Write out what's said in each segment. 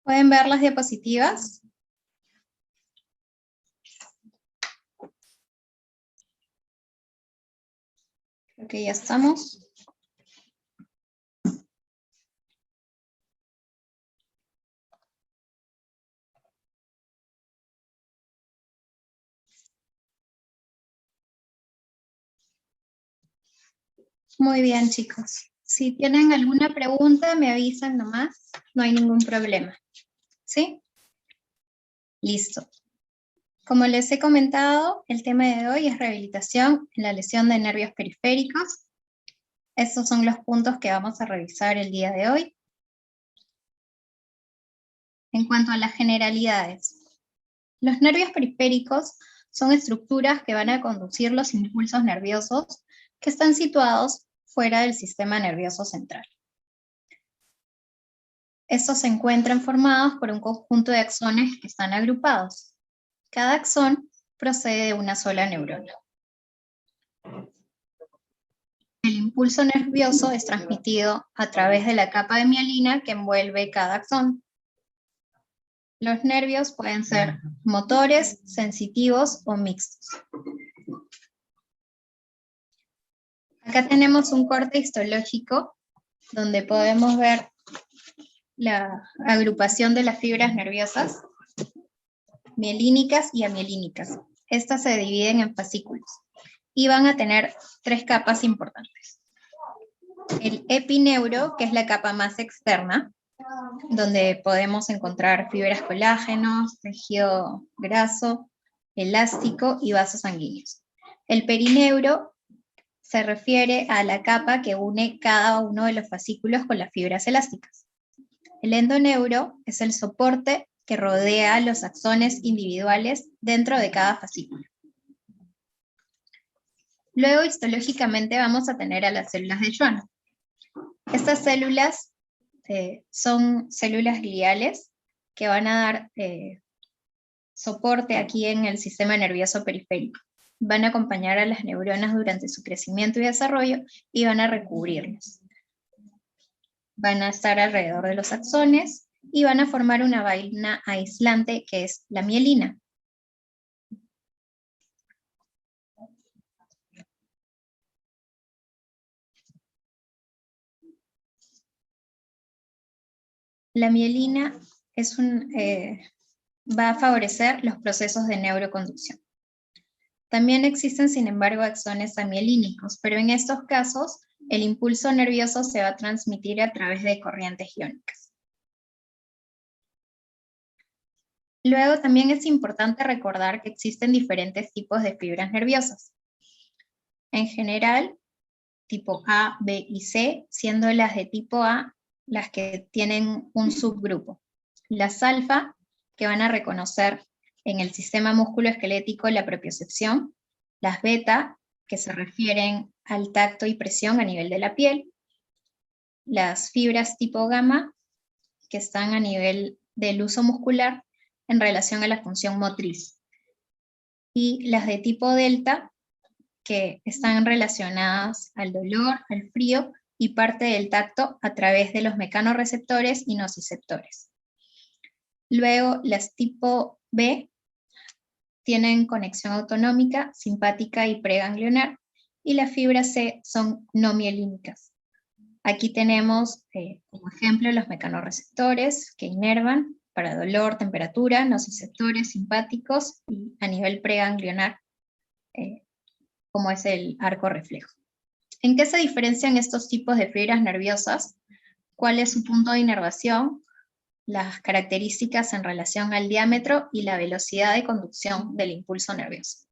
¿Pueden ver las diapositivas? Creo que ya estamos. Muy bien, chicos. Si tienen alguna pregunta, me avisan nomás. No hay ningún problema. ¿Sí? Listo. Como les he comentado, el tema de hoy es rehabilitación en la lesión de nervios periféricos. Estos son los puntos que vamos a revisar el día de hoy. En cuanto a las generalidades, los nervios periféricos son estructuras que van a conducir los impulsos nerviosos que están situados fuera del sistema nervioso central. Estos se encuentran formados por un conjunto de axones que están agrupados. Cada axón procede de una sola neurona. El impulso nervioso es transmitido a través de la capa de mielina que envuelve cada axón. Los nervios pueden ser motores, sensitivos o mixtos. Acá tenemos un corte histológico donde podemos ver la agrupación de las fibras nerviosas mielínicas y amielínicas. Estas se dividen en fascículos y van a tener tres capas importantes. El epineuro, que es la capa más externa, donde podemos encontrar fibras colágenos, tejido graso, elástico y vasos sanguíneos. El perineuro se refiere a la capa que une cada uno de los fascículos con las fibras elásticas. El endoneuro es el soporte que rodea los axones individuales dentro de cada fascículo. Luego, histológicamente, vamos a tener a las células de Schwann. Estas células son células gliales que van a dar soporte aquí en el sistema nervioso periférico. Van a acompañar a las neuronas durante su crecimiento y desarrollo y van a recubrirlas. Van a estar alrededor de los axones y van a formar una vaina aislante que es la mielina. La mielina va a favorecer los procesos de neuroconducción. También existen, sin embargo, axones amielínicos, pero en estos casos el impulso nervioso se va a transmitir a través de corrientes iónicas. Luego también es importante recordar que existen diferentes tipos de fibras nerviosas. En general, tipo A, B y C, siendo las de tipo A las que tienen un subgrupo. Las alfa, que van a reconocer en el sistema musculoesquelético la propiocepción. Las beta, que se refieren al tacto y presión a nivel de la piel. Las fibras tipo gamma, que están a nivel del uso muscular en relación a la función motriz. Y las de tipo delta, que están relacionadas al dolor, al frío y parte del tacto a través de los mecanorreceptores y nociceptores. Luego, las tipo B tienen conexión autonómica, simpática y preganglionar, y las fibras C son no mielínicas. Aquí tenemos como ejemplo los mecanorreceptores que inervan para dolor, temperatura, nociceptores simpáticos y a nivel preganglionar, como es el arco reflejo. ¿En qué se diferencian estos tipos de fibras nerviosas? ¿Cuál es su punto de inervación? Las características en relación al diámetro y la velocidad de conducción del impulso nervioso.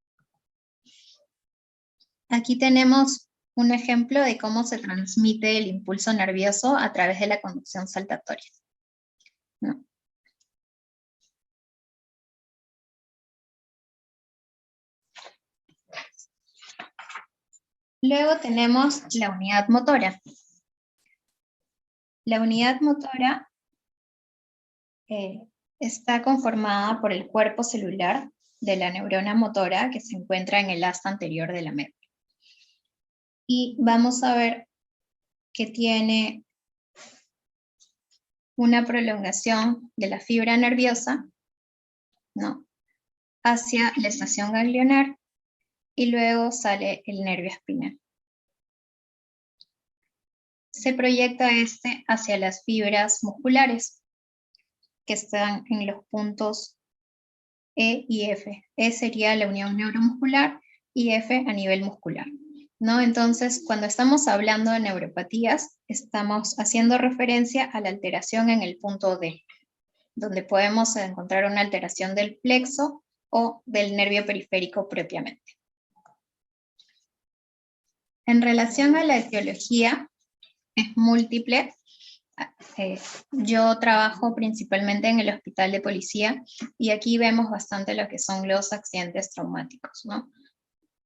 Aquí tenemos un ejemplo de cómo se transmite el impulso nervioso a través de la conducción saltatoria. ¿No? Luego tenemos la unidad motora. La unidad motora está conformada por el cuerpo celular de la neurona motora que se encuentra en el asta anterior de la médula. Y vamos a ver que tiene una prolongación de la fibra nerviosa, ¿no?, hacia la estación ganglionar y luego sale el nervio espinal. Se proyecta este hacia las fibras musculares que están en los puntos E y F. E sería la unión neuromuscular y F a nivel muscular, ¿no? Entonces, cuando estamos hablando de neuropatías, estamos haciendo referencia a la alteración en el punto D, donde podemos encontrar una alteración del plexo o del nervio periférico propiamente. En relación a la etiología, es múltiple. Yo trabajo principalmente en el hospital de policía y aquí vemos bastante lo que son los accidentes traumáticos, ¿no?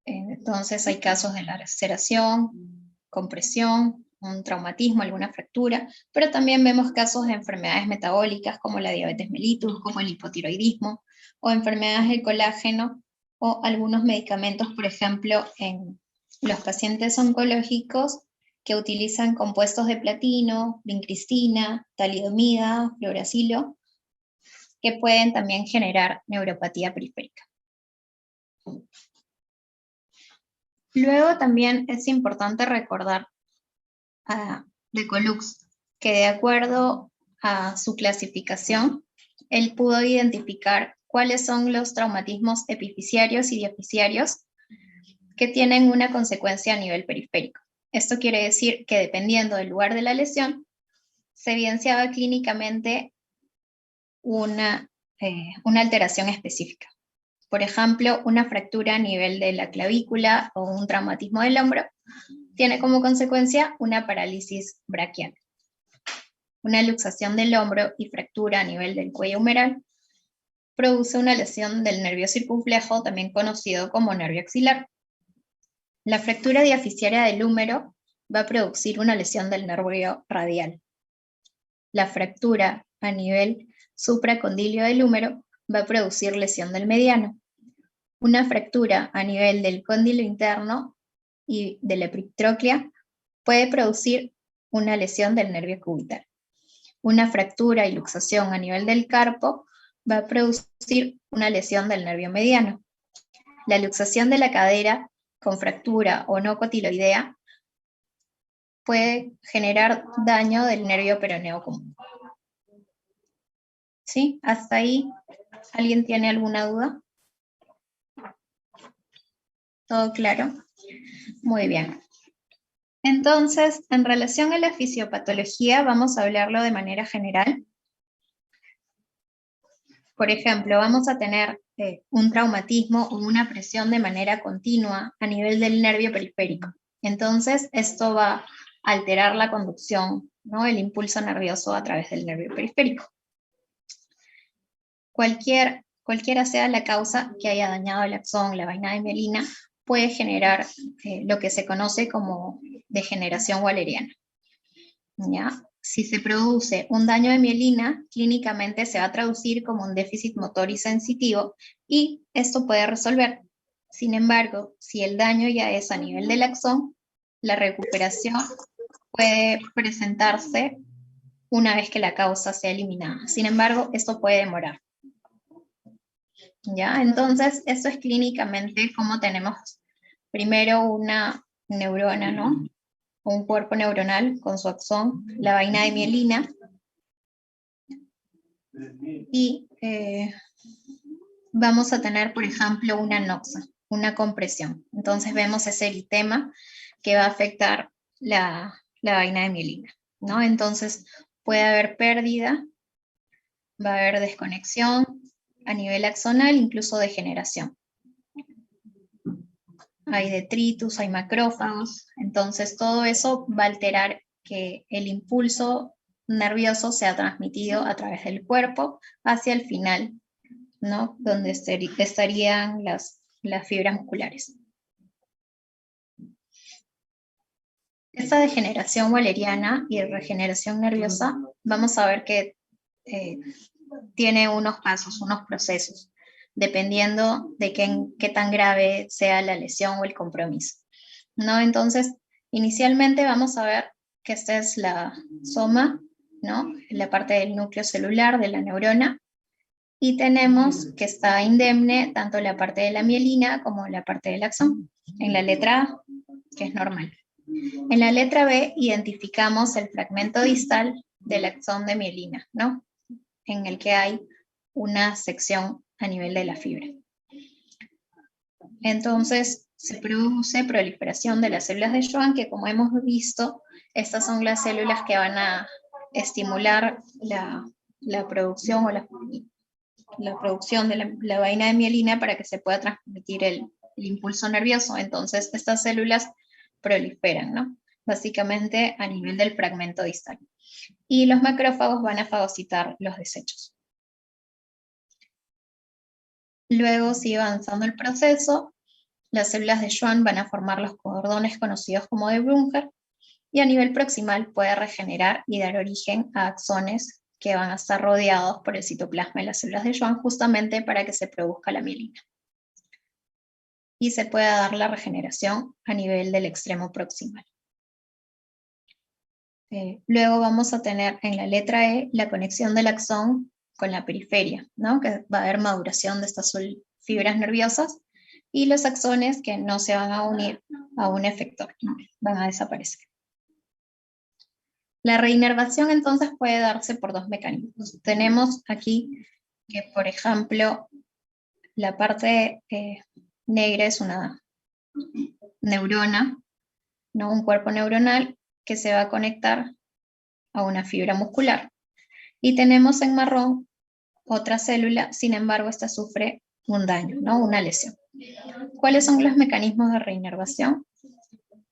Entonces hay casos de laceración, compresión, un traumatismo, alguna fractura, pero también vemos casos de enfermedades metabólicas como la diabetes mellitus, como el hipotiroidismo, o enfermedades del colágeno, o algunos medicamentos, por ejemplo, en los pacientes oncológicos que utilizan compuestos de platino, vincristina, talidomida, fluoracilo, que pueden también generar neuropatía periférica. Luego también es importante recordar de Colux, que de acuerdo a su clasificación, él pudo identificar cuáles son los traumatismos epifisiarios y diafisiarios que tienen una consecuencia a nivel periférico. Esto quiere decir que dependiendo del lugar de la lesión, se evidenciaba clínicamente una alteración específica. Por ejemplo, una fractura a nivel de la clavícula o un traumatismo del hombro tiene como consecuencia una parálisis braquial. Una luxación del hombro y fractura a nivel del cuello humeral produce una lesión del nervio circunflejo, también conocido como nervio axilar. La fractura diafisiaria del húmero va a producir una lesión del nervio radial. La fractura a nivel supracondilio del húmero va a producir lesión del mediano. Una fractura a nivel del cóndilo interno y de la epitróclea puede producir una lesión del nervio cubital. Una fractura y luxación a nivel del carpo va a producir una lesión del nervio mediano. La luxación de la cadera con fractura o no cotiloidea puede generar daño del nervio peroneo común. ¿Sí? ¿Hasta ahí alguien tiene alguna duda? ¿Todo claro? Muy bien. Entonces, en relación a la fisiopatología, vamos a hablarlo de manera general. Por ejemplo, vamos a tener un traumatismo o una presión de manera continua a nivel del nervio periférico. Entonces, esto va a alterar la conducción, ¿no?, el impulso nervioso a través del nervio periférico. Cualquiera sea la causa que haya dañado el axón, la vaina de mielina, puede generar lo que se conoce como degeneración walleriana. ¿Ya? Si se produce un daño de mielina, clínicamente se va a traducir como un déficit motor y sensitivo y esto puede resolver. Sin embargo, si el daño ya es a nivel del axón, la recuperación puede presentarse una vez que la causa sea eliminada. Sin embargo, esto puede demorar. ¿Ya? Entonces, esto es clínicamente como tenemos primero una neurona, ¿no?, un cuerpo neuronal con su axón, la vaina de mielina, y vamos a tener, por ejemplo, una noxa, una compresión. Entonces vemos ese eritema que va a afectar la vaina de mielina, ¿no? Entonces puede haber pérdida, va a haber desconexión a nivel axonal, incluso degeneración. Hay detritus, hay macrófagos, entonces todo eso va a alterar que el impulso nervioso sea transmitido a través del cuerpo hacia el final, ¿no?, donde estarían las fibras musculares. Esta degeneración walleriana y regeneración nerviosa, vamos a ver que tiene unos pasos, unos procesos, dependiendo de qué tan grave sea la lesión o el compromiso, ¿no? Entonces, inicialmente vamos a ver que esta es la soma ¿no? La parte del núcleo celular de la neurona, y tenemos que está indemne tanto la parte de la mielina como la parte del axón, en la letra A, que es normal. En la letra B identificamos el fragmento distal del axón de mielina, ¿no? En el que hay una sección a nivel de la fibra. Entonces se produce proliferación de las células de Schwann, que como hemos visto, estas son las células que van a estimular la producción o la producción de la vaina de mielina para que se pueda transmitir el impulso nervioso. Entonces estas células proliferan, ¿no? Básicamente a nivel del fragmento distal. Y los macrófagos van a fagocitar los desechos. Luego sigue avanzando el proceso, las células de Schwann van a formar los cordones conocidos como de Brünger, y a nivel proximal puede regenerar y dar origen a axones que van a estar rodeados por el citoplasma de las células de Schwann, justamente para que se produzca la mielina. Y se pueda dar la regeneración a nivel del extremo proximal. Luego vamos a tener en la letra E la conexión del axón con la periferia, ¿no? Que va a haber maduración de estas fibras nerviosas, y los axones que no se van a unir a un efector, ¿no? Van a desaparecer. La reinervación entonces puede darse por dos mecanismos. Tenemos aquí que, por ejemplo, la parte negra es una neurona, ¿no? Un cuerpo neuronal que se va a conectar a una fibra muscular. Y tenemos en marrón otra célula, sin embargo, esta sufre un daño, ¿no? Una lesión. ¿Cuáles son los mecanismos de reinervación?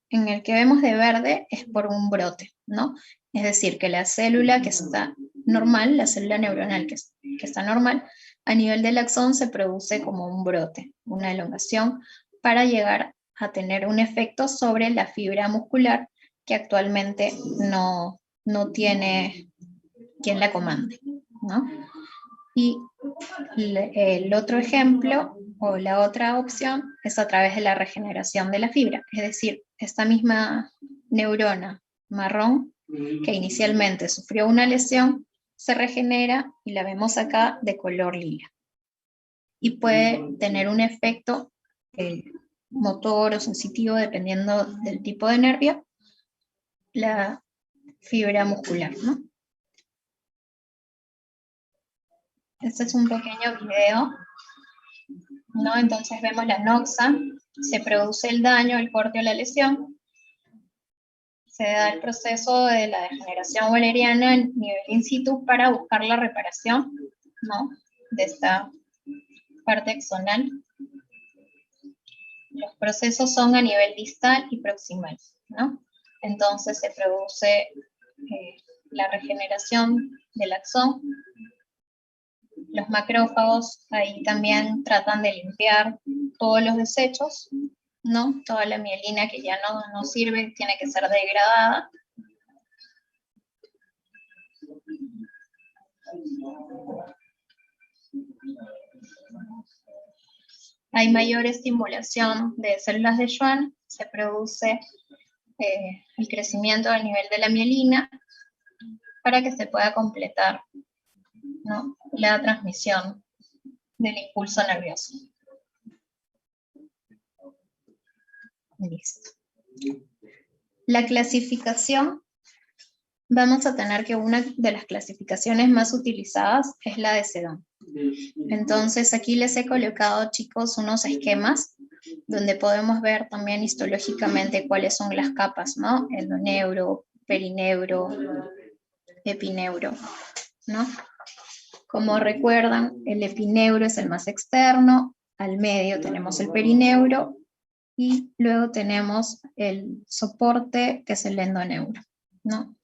En el que vemos de verde es por un brote, ¿no? Es decir, que la célula que está normal, la célula neuronal que está normal, a nivel del axón se produce como un brote, una elongación, para llegar a tener un efecto sobre la fibra muscular que actualmente no tiene quien la comande, ¿no? Y el otro ejemplo, o la otra opción, es a través de la regeneración de la fibra, es decir, esta misma neurona marrón, que inicialmente sufrió una lesión, se regenera y la vemos acá de color lila. Y puede tener un efecto motor o sensitivo, dependiendo del tipo de nervio, la fibra muscular, ¿no? Este es un pequeño video, ¿no? Entonces vemos la noxa, se produce el daño, el corte o la lesión, se da el proceso de la degeneración walleriana a nivel in situ para buscar la reparación, ¿no? De esta parte axonal. Los procesos son a nivel distal y proximal, ¿no? Entonces se produce la regeneración del axón. Los macrófagos ahí también tratan de limpiar todos los desechos, ¿no? Toda la mielina que ya no sirve tiene que ser degradada. Hay mayor estimulación de células de Schwann, se produce el crecimiento a nivel de la mielina para que se pueda completar, ¿no? La transmisión del impulso nervioso. Listo. La clasificación, vamos a tener que una de las clasificaciones más utilizadas es la de Sedón. Entonces aquí les he colocado, chicos, unos esquemas donde podemos ver también histológicamente cuáles son las capas, ¿no? Endoneuro, perineuro, epineuro, ¿no? Como recuerdan, el epineuro es el más externo, al medio tenemos el perineuro, y luego tenemos el soporte, que es el endoneuro, ¿no?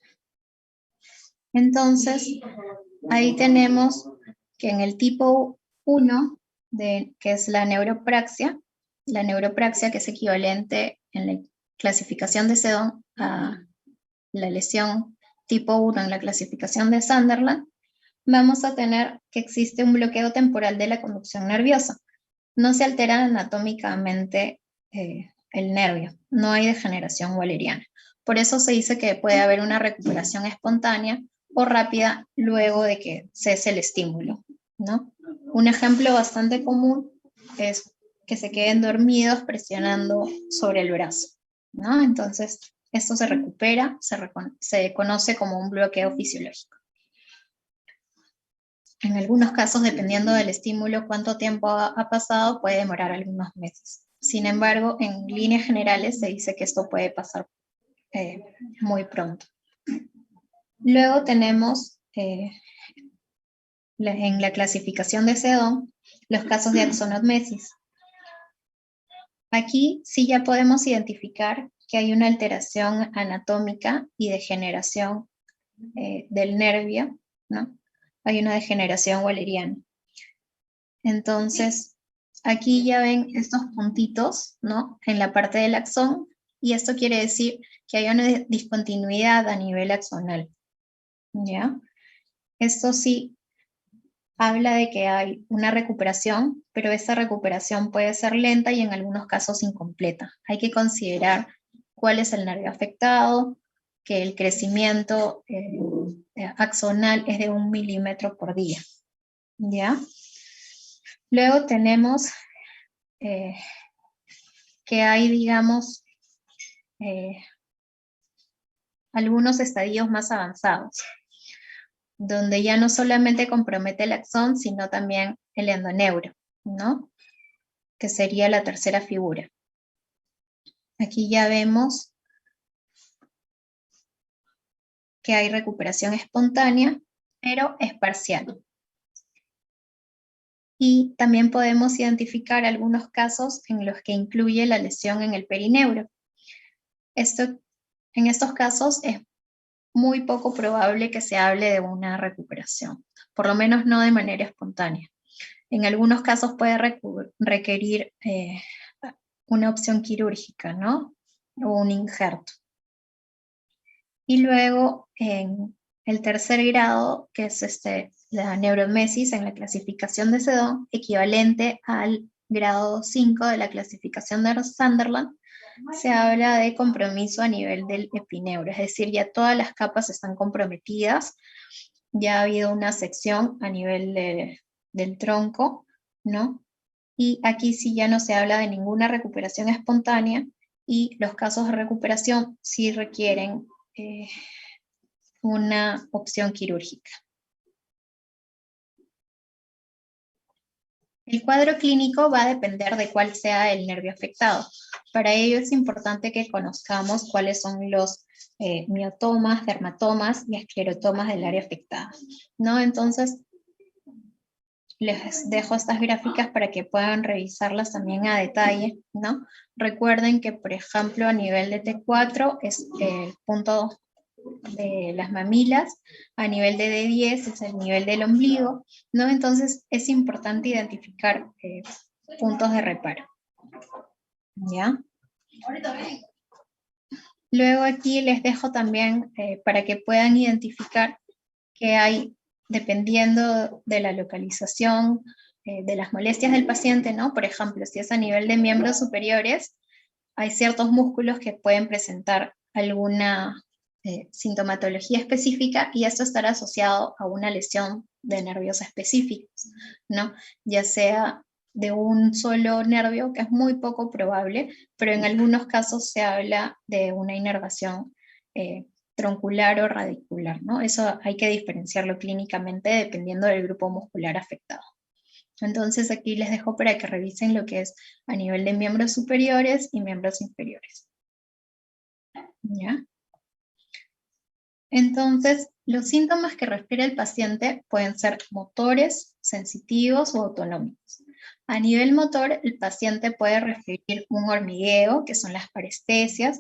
Entonces, ahí tenemos que en el tipo 1, que es la neuropraxia que es equivalente en la clasificación de Sedón a la lesión tipo 1 en la clasificación de Sunderland, vamos a tener que existe un bloqueo temporal de la conducción nerviosa. No se altera anatómicamente el nervio, no hay degeneración walleriana. Por eso se dice que puede haber una recuperación espontánea o rápida luego de que cese el estímulo, ¿no? Un ejemplo bastante común es que se queden dormidos presionando sobre el brazo, ¿no? Entonces, esto se recupera, se conoce como un bloqueo fisiológico. En algunos casos, dependiendo del estímulo, cuánto tiempo ha pasado, puede demorar algunos meses. Sin embargo, en líneas generales se dice que esto puede pasar muy pronto. Luego tenemos en la clasificación de Sedón los casos de axonotmesis. Aquí sí ya podemos identificar que hay una alteración anatómica y degeneración del nervio, ¿no? Hay una degeneración walleriana. Entonces, aquí ya ven estos puntitos, ¿no? En la parte del axón, y esto quiere decir que hay una discontinuidad a nivel axonal, ¿ya? Esto sí habla de que hay una recuperación, pero esa recuperación puede ser lenta y en algunos casos incompleta. Hay que considerar cuál es el nervio afectado, que el crecimiento axonal es de 1 milímetro por día, ¿ya? Luego tenemos que hay, digamos, algunos estadios más avanzados, donde ya no solamente compromete el axón, sino también el endoneuro, ¿no? Que sería la tercera figura. Aquí ya vemos que hay recuperación espontánea, pero es parcial. Y también podemos identificar algunos casos en los que incluye la lesión en el perineuro. En estos casos es muy poco probable que se hable de una recuperación, por lo menos no de manera espontánea. En algunos casos puede requerir una opción quirúrgica, ¿no? O un injerto. Y luego, en el tercer grado, que es la neurotmesis en la clasificación de Sedón, equivalente al grado 5 de la clasificación de Sunderland, se habla de compromiso a nivel del epineuro, es decir, ya todas las capas están comprometidas, ya ha habido una sección a nivel del tronco, ¿no? Y aquí sí ya no se habla de ninguna recuperación espontánea y los casos de recuperación sí requieren una opción quirúrgica. El cuadro clínico va a depender de cuál sea el nervio afectado. Para ello es importante que conozcamos cuáles son los miotomas, dermatomas y esclerotomas del área afectada, ¿no? Entonces, les dejo estas gráficas para que puedan revisarlas también a detalle, ¿no? Recuerden que, por ejemplo, a nivel de T4 es el punto de las mamilas, a nivel de D10 es el nivel del ombligo, ¿no? Entonces es importante identificar puntos de reparo, ¿ya? Luego aquí les dejo también para que puedan identificar que hay, dependiendo de la localización de las molestias del paciente, ¿no? Por ejemplo, si es a nivel de miembros superiores, hay ciertos músculos que pueden presentar alguna sintomatología específica y esto estará asociado a una lesión de nervios específicos, ¿no? Ya sea de un solo nervio, que es muy poco probable, pero en algunos casos se habla de una inervación troncular o radicular, ¿no? Eso hay que diferenciarlo clínicamente dependiendo del grupo muscular afectado. Entonces aquí les dejo para que revisen lo que es a nivel de miembros superiores y miembros inferiores. ¿Ya? Entonces, los síntomas que refiere el paciente pueden ser motores, sensitivos o autonómicos. A nivel motor, el paciente puede referir un hormigueo, que son las parestesias,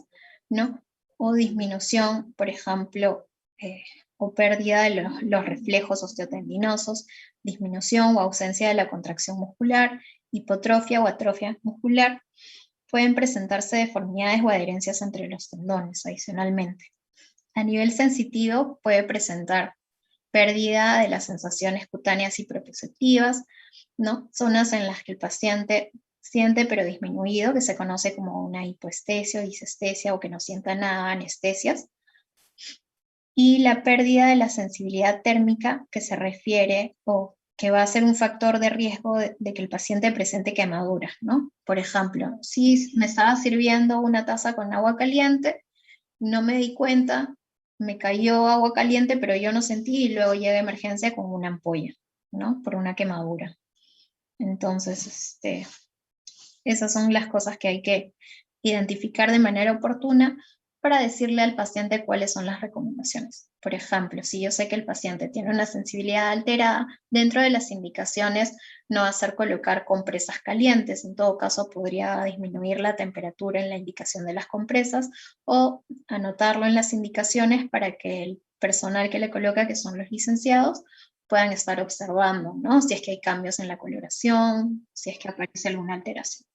¿no? O disminución, por ejemplo, o pérdida de los reflejos osteotendinosos, disminución o ausencia de la contracción muscular, hipotrofia o atrofia muscular. Pueden presentarse deformidades o adherencias entre los tendones adicionalmente. A nivel sensitivo puede presentar pérdida de las sensaciones cutáneas y propioceptivas, ¿no? Zonas en las que el paciente siente pero disminuido, que se conoce como una hipoestesia o disestesia, o que no sienta nada, anestesias. y la pérdida de la sensibilidad térmica, que se refiere o que va a ser un factor de riesgo de que el paciente presente quemaduras, ¿no? Por ejemplo, si me estaba sirviendo una taza con agua caliente, no me di cuenta, me cayó agua caliente, pero yo no sentí, y luego llegué a emergencia con una ampolla, ¿no? Por una quemadura. Entonces, esas son las cosas que hay que identificar de manera oportuna para decirle al paciente cuáles son las recomendaciones. Por ejemplo, si yo sé que el paciente tiene una sensibilidad alterada, dentro de las indicaciones no hacer colocar compresas calientes. En todo caso, podría disminuir la temperatura en la indicación de las compresas o anotarlo en las indicaciones para que el personal que le coloca, que son los licenciados, puedan estar observando, ¿no? Si es que hay cambios en la coloración, si es que aparece alguna alteración.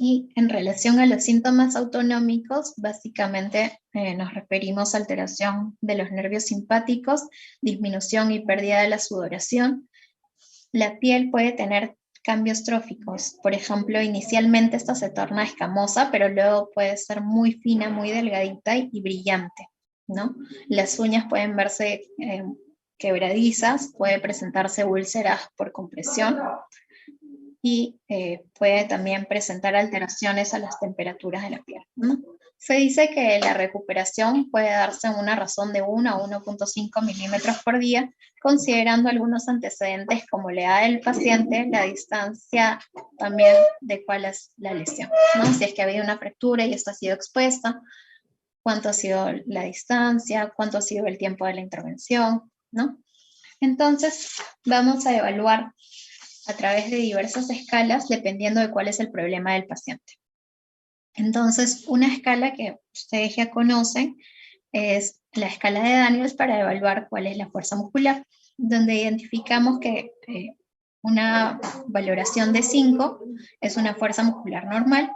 Y en relación a los síntomas autonómicos, básicamente nos referimos a alteración de los nervios simpáticos, disminución y pérdida de la sudoración. La piel puede tener cambios tróficos. Por ejemplo, inicialmente esta se torna escamosa, pero luego puede ser muy fina, muy delgadita y brillante, ¿no? Las uñas pueden verse quebradizas, puede presentarse úlceras por compresión, y puede también presentar alteraciones a las temperaturas de la piel, ¿no? Se dice que la recuperación puede darse en una razón de 1 a 1.5 milímetros por día, considerando algunos antecedentes como la edad del paciente, la distancia también de cuál es la lesión, ¿no? Si es que ha habido una fractura y esta ha sido expuesta, cuánto ha sido la distancia, cuánto ha sido el tiempo de la intervención, ¿no? Entonces, vamos a evaluar a través de diversas escalas dependiendo de cuál es el problema del paciente. Entonces, una escala que ustedes ya conocen es la escala de Daniels para evaluar cuál es la fuerza muscular, donde identificamos que una valoración de 5 es una fuerza muscular normal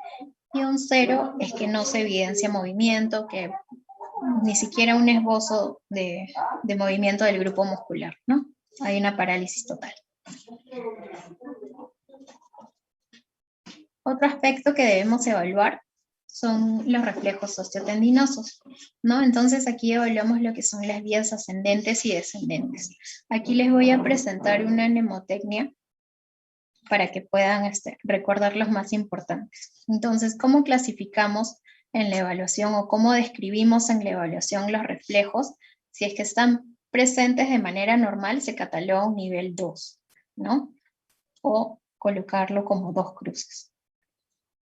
y un 0 es que no se evidencia movimiento, que ni siquiera un esbozo de movimiento del grupo muscular, ¿no? Hay una parálisis total. Otro aspecto que debemos evaluar son los reflejos osteotendinosos, ¿no? Entonces aquí evaluamos lo que son las vías ascendentes y descendentes. Aquí les voy a presentar una mnemotecnia para que puedan recordar los más importantes. Entonces, ¿cómo clasificamos en la evaluación o cómo describimos en la evaluación los reflejos? Si es que están presentes de manera normal, se cataloga un nivel 2, ¿no? O colocarlo como 2 cruces.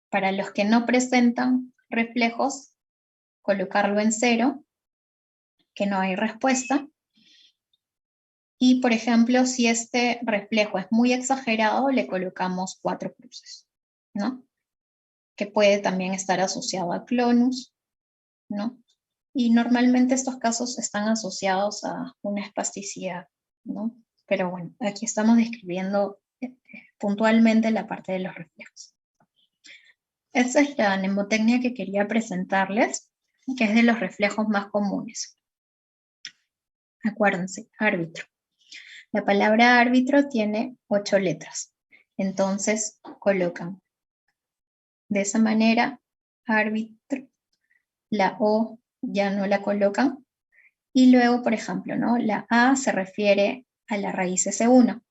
Para los que no presentan reflejos, colocarlo en 0, que no hay respuesta. Y, por ejemplo, si este reflejo es muy exagerado, le colocamos 4 cruces, ¿no? Que puede también estar asociado a clonus, ¿no? Y normalmente estos casos están asociados a una espasticidad, ¿no? Pero bueno, aquí estamos describiendo puntualmente la parte de los reflejos. Esa es la mnemotecnia que quería presentarles, que es de los reflejos más comunes. Acuérdense, árbitro. La palabra árbitro tiene 8 letras. Entonces colocan de esa manera, árbitro, la O ya no la colocan. Y luego, por ejemplo, ¿no? La A se refiere a la raíz S1.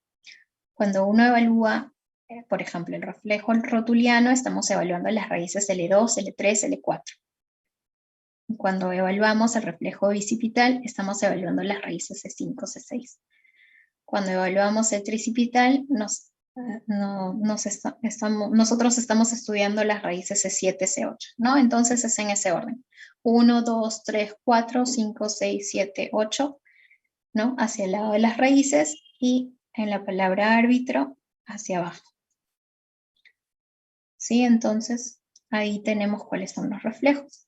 Cuando uno evalúa, por ejemplo, el reflejo rotuliano, estamos evaluando las raíces L2, L3, L4. Cuando evaluamos el reflejo bicipital, estamos evaluando las raíces C5, C6. Cuando evaluamos el tricipital, nosotros estamos estudiando las raíces C7, C8, ¿no? Entonces es en ese orden. 1, 2, 3, 4, 5, 6, 7, 8, ¿no? Hacia el lado de las raíces y en la palabra árbitro hacia abajo. ¿Sí? Entonces ahí tenemos cuáles son los reflejos.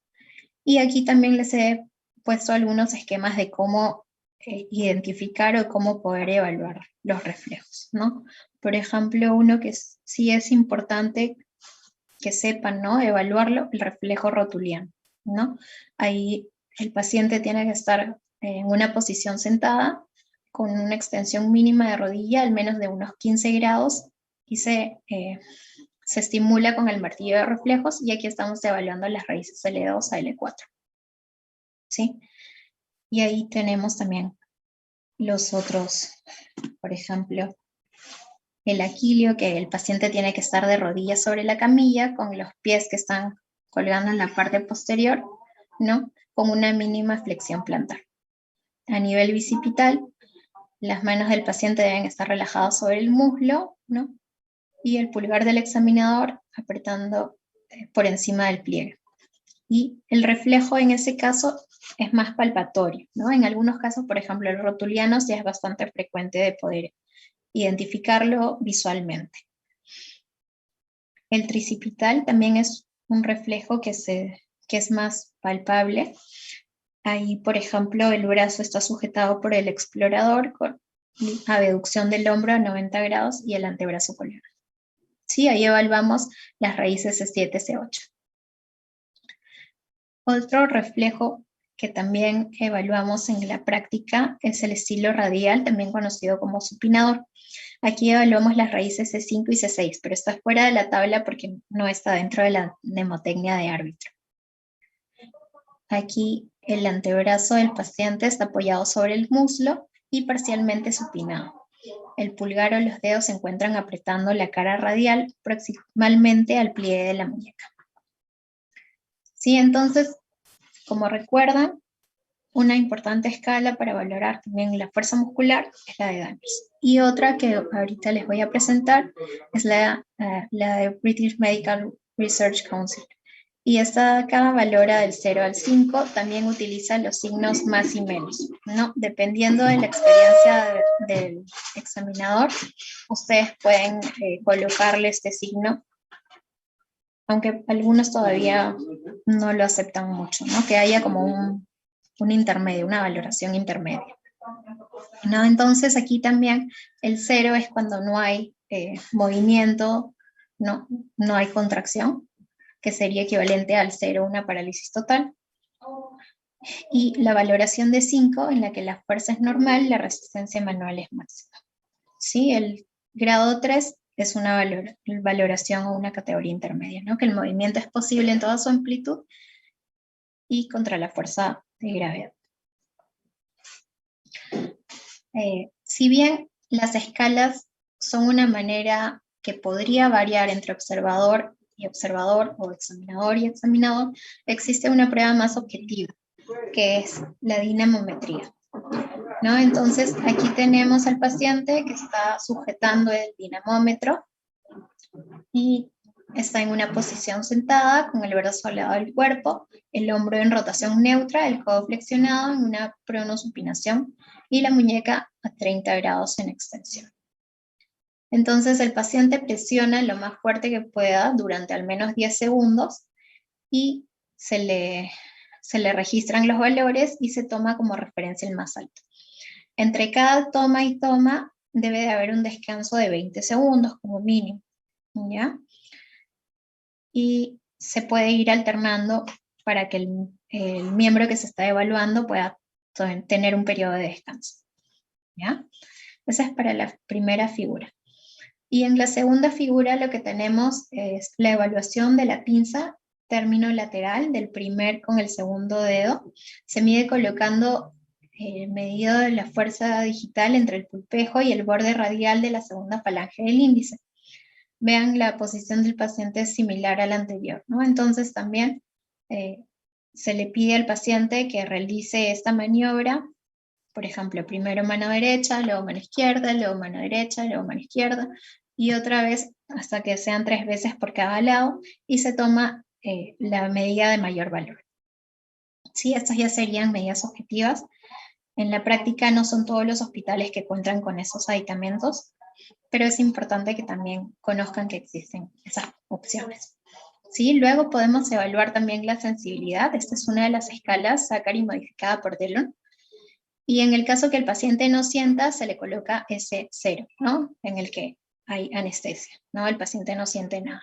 Y aquí también les he puesto algunos esquemas de cómo identificar o cómo poder evaluar los reflejos, ¿no? Por ejemplo, uno que sí es importante que sepan, ¿no? Evaluarlo, el reflejo rotuliano, ¿no? Ahí el paciente tiene que estar en una posición sentada con una extensión mínima de rodilla, al menos de unos 15 grados, y se se estimula con el martillo de reflejos, y aquí estamos evaluando las raíces L2 a L4. ¿Sí? Y ahí tenemos también los otros, por ejemplo, el aquilio, que el paciente tiene que estar de rodillas sobre la camilla, con los pies que están colgando en la parte posterior, ¿no? Con una mínima flexión plantar. A nivel bicipital, las manos del paciente deben estar relajadas sobre el muslo, ¿no? Y el pulgar del examinador apretando por encima del pliegue. Y el reflejo en ese caso es más palpatorio, ¿no? En algunos casos, por ejemplo, el rotuliano sí es bastante frecuente de poder identificarlo visualmente. El tricipital también es un reflejo que es más palpable. Ahí, por ejemplo, el brazo está sujetado por el explorador con abducción del hombro a 90 grados y el antebrazo colgado. Sí, ahí evaluamos las raíces C7, C8. Otro reflejo que también evaluamos en la práctica es el estilo radial, también conocido como supinador. Aquí evaluamos las raíces C5 y C6, pero está fuera de la tabla porque no está dentro de la mnemotecnia de árbitro. Aquí el antebrazo del paciente está apoyado sobre el muslo y parcialmente supinado. El pulgar o los dedos se encuentran apretando la cara radial proximalmente al pliegue de la muñeca. Sí, entonces, como recuerdan, una importante escala para valorar también la fuerza muscular es la de Danvers. Y otra que ahorita les voy a presentar es la de British Medical Research Council. Y esta acá valora del 0 al 5, también utiliza los signos más y menos, ¿no? Dependiendo de la experiencia del examinador, ustedes pueden colocarle este signo, aunque algunos todavía no lo aceptan mucho, ¿no? Que haya como un intermedio, una valoración intermedia. ¿No? Entonces aquí también el 0 es cuando no hay movimiento, no hay contracción, que sería equivalente al 0, una parálisis total. Y la valoración de 5, en la que la fuerza es normal, la resistencia manual es máxima. ¿Sí? El grado 3 es una valoración o una categoría intermedia, ¿no? Que el movimiento es posible en toda su amplitud y contra la fuerza de gravedad. Si bien las escalas son una manera que podría variar entre observador y observador, o examinador y examinador, existe una prueba más objetiva, que es la dinamometría, ¿no? Entonces, aquí tenemos al paciente que está sujetando el dinamómetro y está en una posición sentada con el brazo al lado del cuerpo, el hombro en rotación neutra, el codo flexionado en una pronosupinación y la muñeca a 30 grados en extensión. Entonces el paciente presiona lo más fuerte que pueda durante al menos 10 segundos y se le registran los valores y se toma como referencia el más alto. Entre cada toma y toma debe de haber un descanso de 20 segundos como mínimo, ¿ya? Y se puede ir alternando para que el miembro que se está evaluando pueda tener un periodo de descanso, ¿ya? Esa es para la primera figura. Y en la segunda figura lo que tenemos es la evaluación de la pinza término lateral del primer con el segundo dedo. Se mide colocando el medido de la fuerza digital entre el pulpejo y el borde radial de la segunda falange del índice. Vean, la posición del paciente es similar a la anterior, ¿no? Entonces también se le pide al paciente que realice esta maniobra. Por ejemplo, primero mano derecha, luego mano izquierda, luego mano derecha, luego mano izquierda, y otra vez hasta que sean 3 veces por cada lado, y se toma la medida de mayor valor. Sí, estas ya serían medidas objetivas. En la práctica no son todos los hospitales que cuentan con esos aditamentos, pero es importante que también conozcan que existen esas opciones. ¿Sí? Luego podemos evaluar también la sensibilidad. Esta es una de las escalas Zachary modificada por Dellon. Y en el caso que el paciente no sienta, se le coloca ese 0, ¿no? En el que hay anestesia, ¿no? El paciente no siente nada.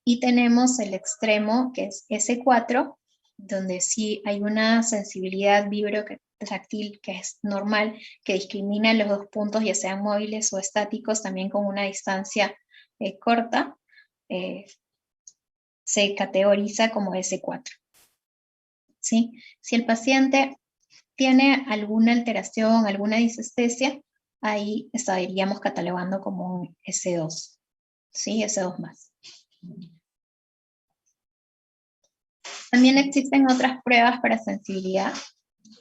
Y tenemos el extremo, que es S4, donde sí hay una sensibilidad vibrotáctil que es normal, que discrimina los dos puntos, ya sean móviles o estáticos, también con una distancia corta. se categoriza como S4. ¿Sí? Si el paciente tiene alguna alteración, alguna disestesia, ahí estaríamos catalogando como un S2. ¿Sí? S2 más. También existen otras pruebas para sensibilidad,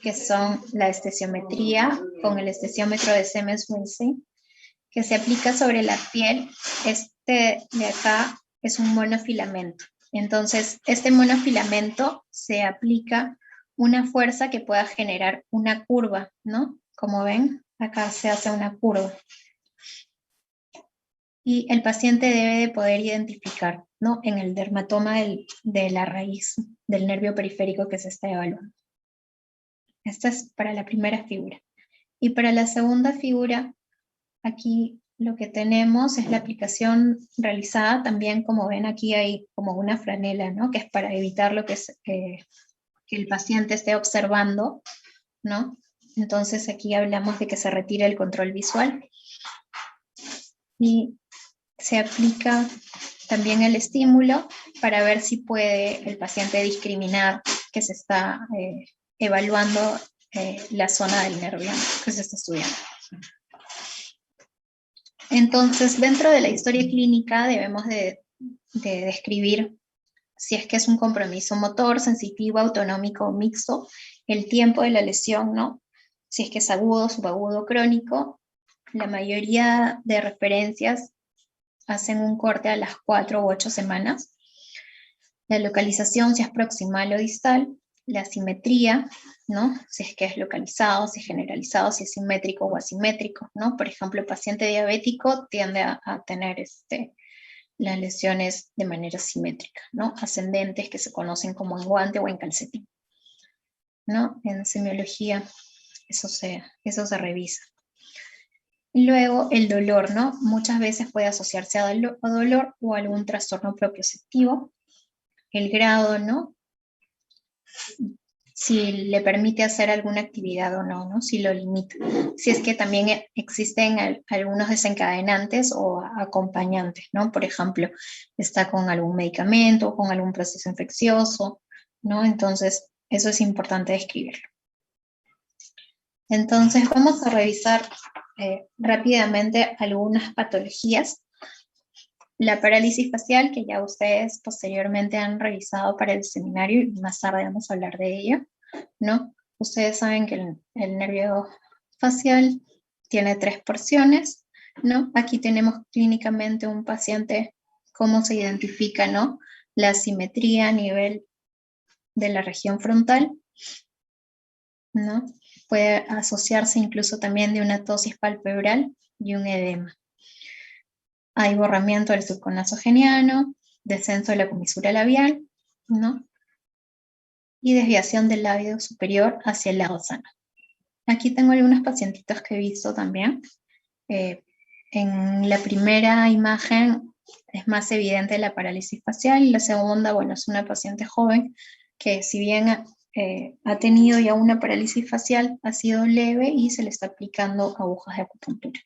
que son la estesiometría con el estesiómetro de Siemens-Wilson, que se aplica sobre la piel. Este de acá es un monofilamento. Entonces, este monofilamento se aplica una fuerza que pueda generar una curva, ¿no? Como ven, acá se hace una curva. Y el paciente debe de poder identificar, ¿no? En el dermatoma de la raíz del nervio periférico que se está evaluando. Esta es para la primera figura. Y para la segunda figura, aquí lo que tenemos es la aplicación realizada también, como ven aquí hay como una franela, ¿no? Que es para evitar lo que es que el paciente esté observando, ¿no? Entonces aquí hablamos de que se retira el control visual y se aplica también el estímulo para ver si puede el paciente discriminar que se está evaluando la zona del nervio que se está estudiando. Entonces, dentro de la historia clínica debemos de describir si es que es un compromiso motor, sensitivo, autonómico o mixto, el tiempo de la lesión, ¿no? Si es que es agudo, subagudo, crónico. La mayoría de referencias hacen un corte a las 4 u 8 semanas. La localización, si es proximal o distal. La simetría, ¿no? Si es que es localizado, si es generalizado, si es simétrico o asimétrico, ¿no? Por ejemplo, el paciente diabético tiende a tener las lesiones de manera simétrica, ¿no? Ascendentes que se conocen como en guante o en calcetín, ¿no? En semiología eso se revisa. Y luego el dolor, ¿no? Muchas veces puede asociarse a dolor o algún trastorno propioceptivo. El grado, ¿no? Si le permite hacer alguna actividad o no, ¿no? Si lo limita. Si es que también existen algunos desencadenantes o acompañantes, ¿no? Por ejemplo, está con algún medicamento o con algún proceso infeccioso, ¿no? Entonces, eso es importante describirlo. Entonces, vamos a revisar rápidamente algunas patologías. La parálisis facial, que ya ustedes posteriormente han revisado para el seminario y más tarde vamos a hablar de ello, ¿no? Ustedes saben que el nervio facial tiene 3 porciones, ¿no? Aquí tenemos clínicamente un paciente, cómo se identifica, ¿no? La simetría a nivel de la región frontal, ¿no? Puede asociarse incluso también de una tosis palpebral y un edema. Hay borramiento del surco nasogeniano, descenso de la comisura labial, ¿no? Y desviación del labio superior hacia el lado sano. Aquí tengo algunos pacientitos que he visto también. En la primera imagen es más evidente la parálisis facial y la segunda, bueno, es una paciente joven que si bien ha tenido ya una parálisis facial, ha sido leve y se le está aplicando agujas de acupuntura.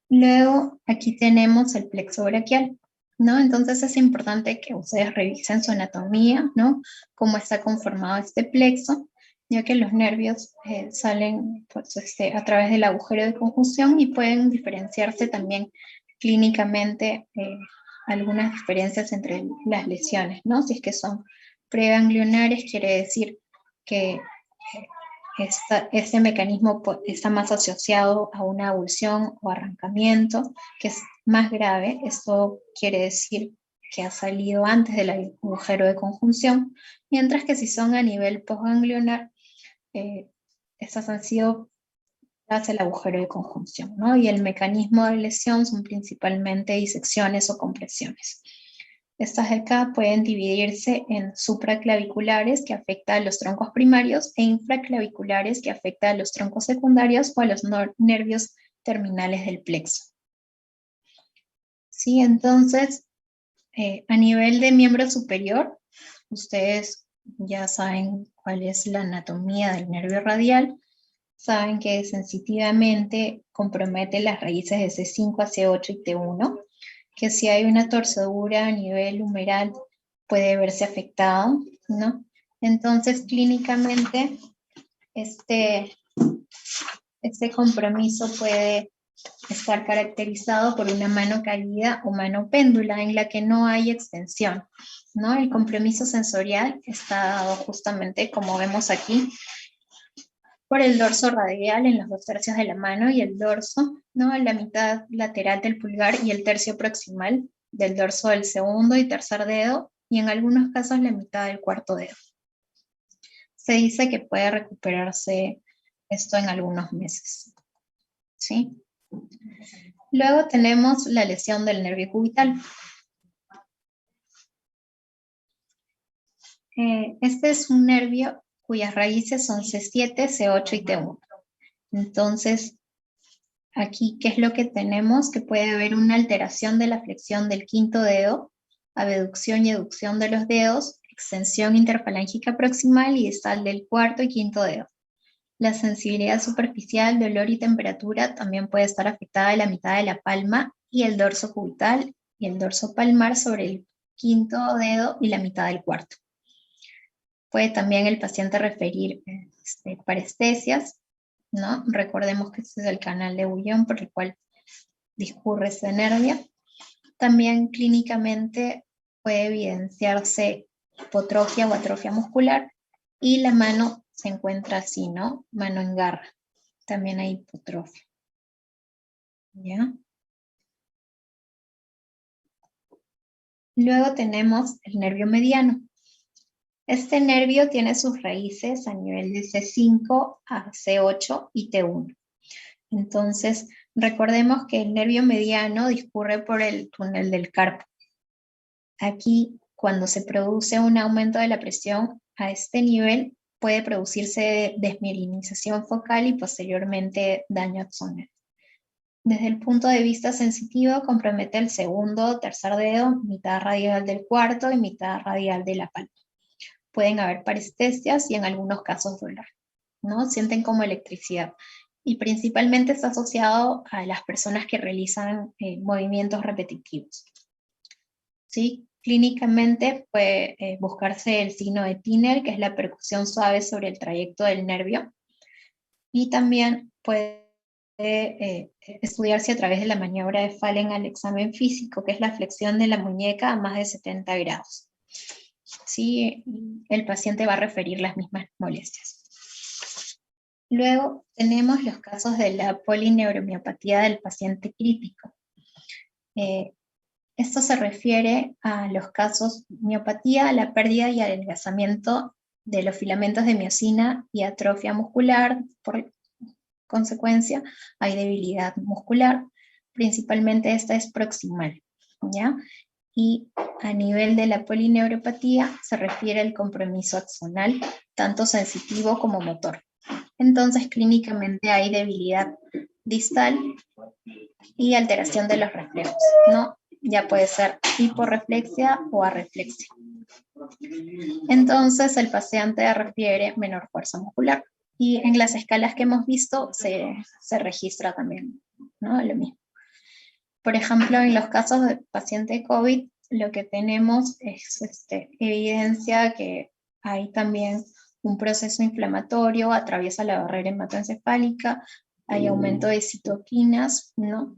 Luego, aquí tenemos el plexo braquial, ¿no? Entonces es importante que ustedes revisen su anatomía, ¿no? Cómo está conformado este plexo, ya que los nervios salen pues, a través del agujero de conjunción y pueden diferenciarse también clínicamente algunas diferencias entre las lesiones, ¿no? Si es que son preganglionares, quiere decir que este mecanismo está más asociado a una avulsión o arrancamiento, que es más grave. Esto quiere decir que ha salido antes del agujero de conjunción, mientras que si son a nivel postganglionar, estas han sido tras el agujero de conjunción, ¿no? Y el mecanismo de lesión son principalmente disecciones o compresiones. Estas de acá pueden dividirse en supraclaviculares, que afectan a los troncos primarios, e infraclaviculares, que afectan a los troncos secundarios o a los nervios terminales del plexo. Sí, entonces, a nivel de miembro superior, ustedes ya saben cuál es la anatomía del nervio radial, saben que sensitivamente compromete las raíces de C5 a C8 y T1, que si hay una torcedura a nivel humeral puede verse afectado, ¿no? Entonces, clínicamente, este compromiso puede estar caracterizado por una mano caída o mano péndula en la que no hay extensión, ¿no? El compromiso sensorial está dado justamente, como vemos aquí, por el dorso radial en los 2/3 de la mano y el dorso, ¿no? En la mitad lateral del pulgar y el tercio proximal del dorso del segundo y tercer dedo, y en algunos casos la mitad del cuarto dedo. Se dice que puede recuperarse esto en algunos meses, ¿sí? Luego tenemos la lesión del nervio cubital. Este es un nervio cuyas raíces son C7, C8 y T1. Entonces, aquí, ¿qué es lo que tenemos? Que puede haber una alteración de la flexión del quinto dedo, abducción y aducción de los dedos, extensión interfalángica proximal y distal del cuarto y quinto dedo. La sensibilidad superficial, dolor y temperatura también puede estar afectada de la mitad de la palma y el dorso cubital y el dorso palmar sobre el quinto dedo y la mitad del cuarto. Puede también el paciente referir parestesias, ¿no? Recordemos que este es el canal de Bouillon por el cual discurre ese nervio. También clínicamente puede evidenciarse hipotrofia o atrofia muscular y la mano se encuentra así, ¿no? Mano en garra. También hay hipotrofia. ¿Ya? Luego tenemos el nervio mediano. Este nervio tiene sus raíces a nivel de C5 a C8 y T1. Entonces, recordemos que el nervio mediano discurre por el túnel del carpo. Aquí, cuando se produce un aumento de la presión a este nivel, puede producirse desmielinización focal y posteriormente daño axonal. Desde el punto de vista sensitivo, compromete el segundo, tercer dedo, mitad radial del cuarto y mitad radial de la palma. Pueden haber parestesias y en algunos casos dolor, ¿no? Sienten como electricidad. Y principalmente está asociado a las personas que realizan movimientos repetitivos. ¿Sí? Clínicamente puede buscarse el signo de Tinel, que es la percusión suave sobre el trayecto del nervio. Y también puede estudiarse a través de la maniobra de Fallen al examen físico, que es la flexión de la muñeca a más de 70 grados. ¿Sí? El paciente va a referir las mismas molestias. Luego tenemos los casos de la polineuromiopatía del paciente crítico. Esto se refiere a los casos miopatía, a la pérdida y adelgazamiento de los filamentos de miosina y atrofia muscular. Por consecuencia, hay debilidad muscular. Principalmente esta es proximal, ¿ya? Y a nivel de la polineuropatía se refiere al compromiso axonal, tanto sensitivo como motor. Entonces, clínicamente hay debilidad distal y alteración de los reflejos, ¿no? Ya puede ser hiporreflexia o arreflexia. Entonces, el paciente refiere menor fuerza muscular. Y en las escalas que hemos visto se registra también, ¿no? Lo mismo. Por ejemplo, en los casos de paciente COVID, lo que tenemos es evidencia que hay también un proceso inflamatorio, atraviesa la barrera hematoencefálica, hay aumento de citoquinas, ¿no?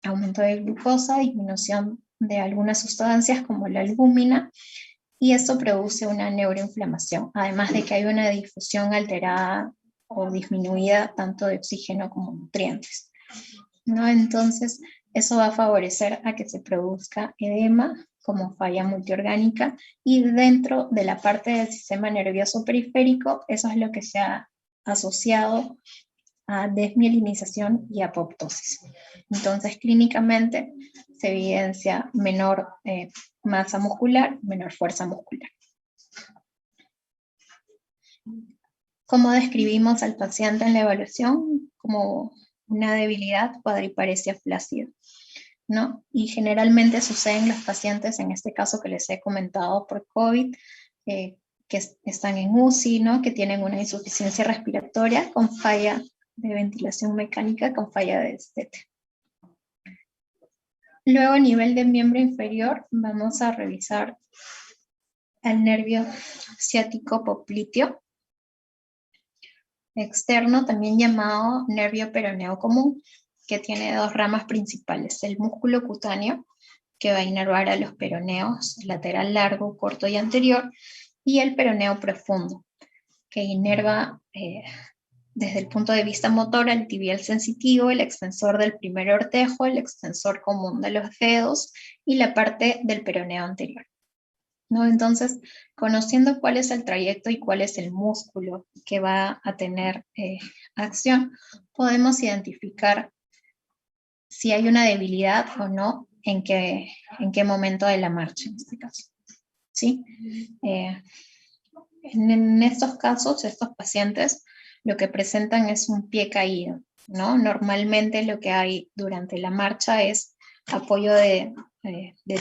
Aumento de glucosa, disminución de algunas sustancias como la albúmina, y eso produce una neuroinflamación, además de que hay una difusión alterada o disminuida tanto de oxígeno como nutrientes, ¿no? Entonces, eso va a favorecer a que se produzca edema como falla multiorgánica, y dentro de la parte del sistema nervioso periférico, eso es lo que se ha asociado a desmielinización y apoptosis. Entonces, clínicamente se evidencia menor masa muscular, menor fuerza muscular. ¿Cómo describimos al paciente en la evaluación? Como una debilidad cuadriparesia flácida, ¿no? Y generalmente suceden los pacientes, en este caso que les he comentado por COVID, que están en UCI, ¿no? Que tienen una insuficiencia respiratoria con falla de ventilación mecánica, con falla de destete. Luego, a nivel de miembro inferior, vamos a revisar el nervio ciático popliteo externo, también llamado nervio peroneo común, que tiene dos ramas principales: el músculo cutáneo, que va a inervar a los peroneos lateral largo, corto y anterior, y el peroneo profundo, que inerva desde el punto de vista motor al tibial sensitivo, el extensor del primer ortejo, el extensor común de los dedos y la parte del peroneo anterior, ¿no? Entonces, conociendo cuál es el trayecto y cuál es el músculo que va a tener acción, podemos identificar si hay una debilidad o no, en qué momento de la marcha, en este caso, ¿sí? En estos casos, estos pacientes lo que presentan es un pie caído, ¿no? Normalmente lo que hay durante la marcha es apoyo de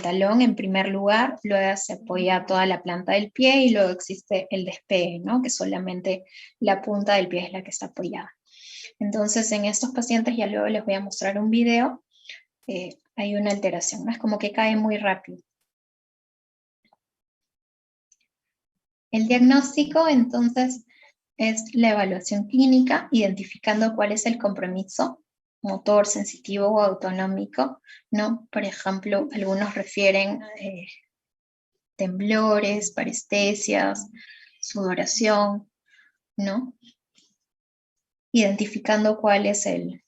talón en primer lugar, luego se apoya toda la planta del pie y luego existe el despegue, ¿no? Que solamente la punta del pie es la que está apoyada. Entonces, en estos pacientes, ya luego les voy a mostrar un video, hay una alteración, ¿no? Es como que cae muy rápido. El diagnóstico, entonces, es la evaluación clínica, identificando cuál es el compromiso motor, sensitivo o autonómico, ¿no? Por ejemplo, algunos refieren temblores, parestesias, sudoración, ¿no? Identificando cuál es el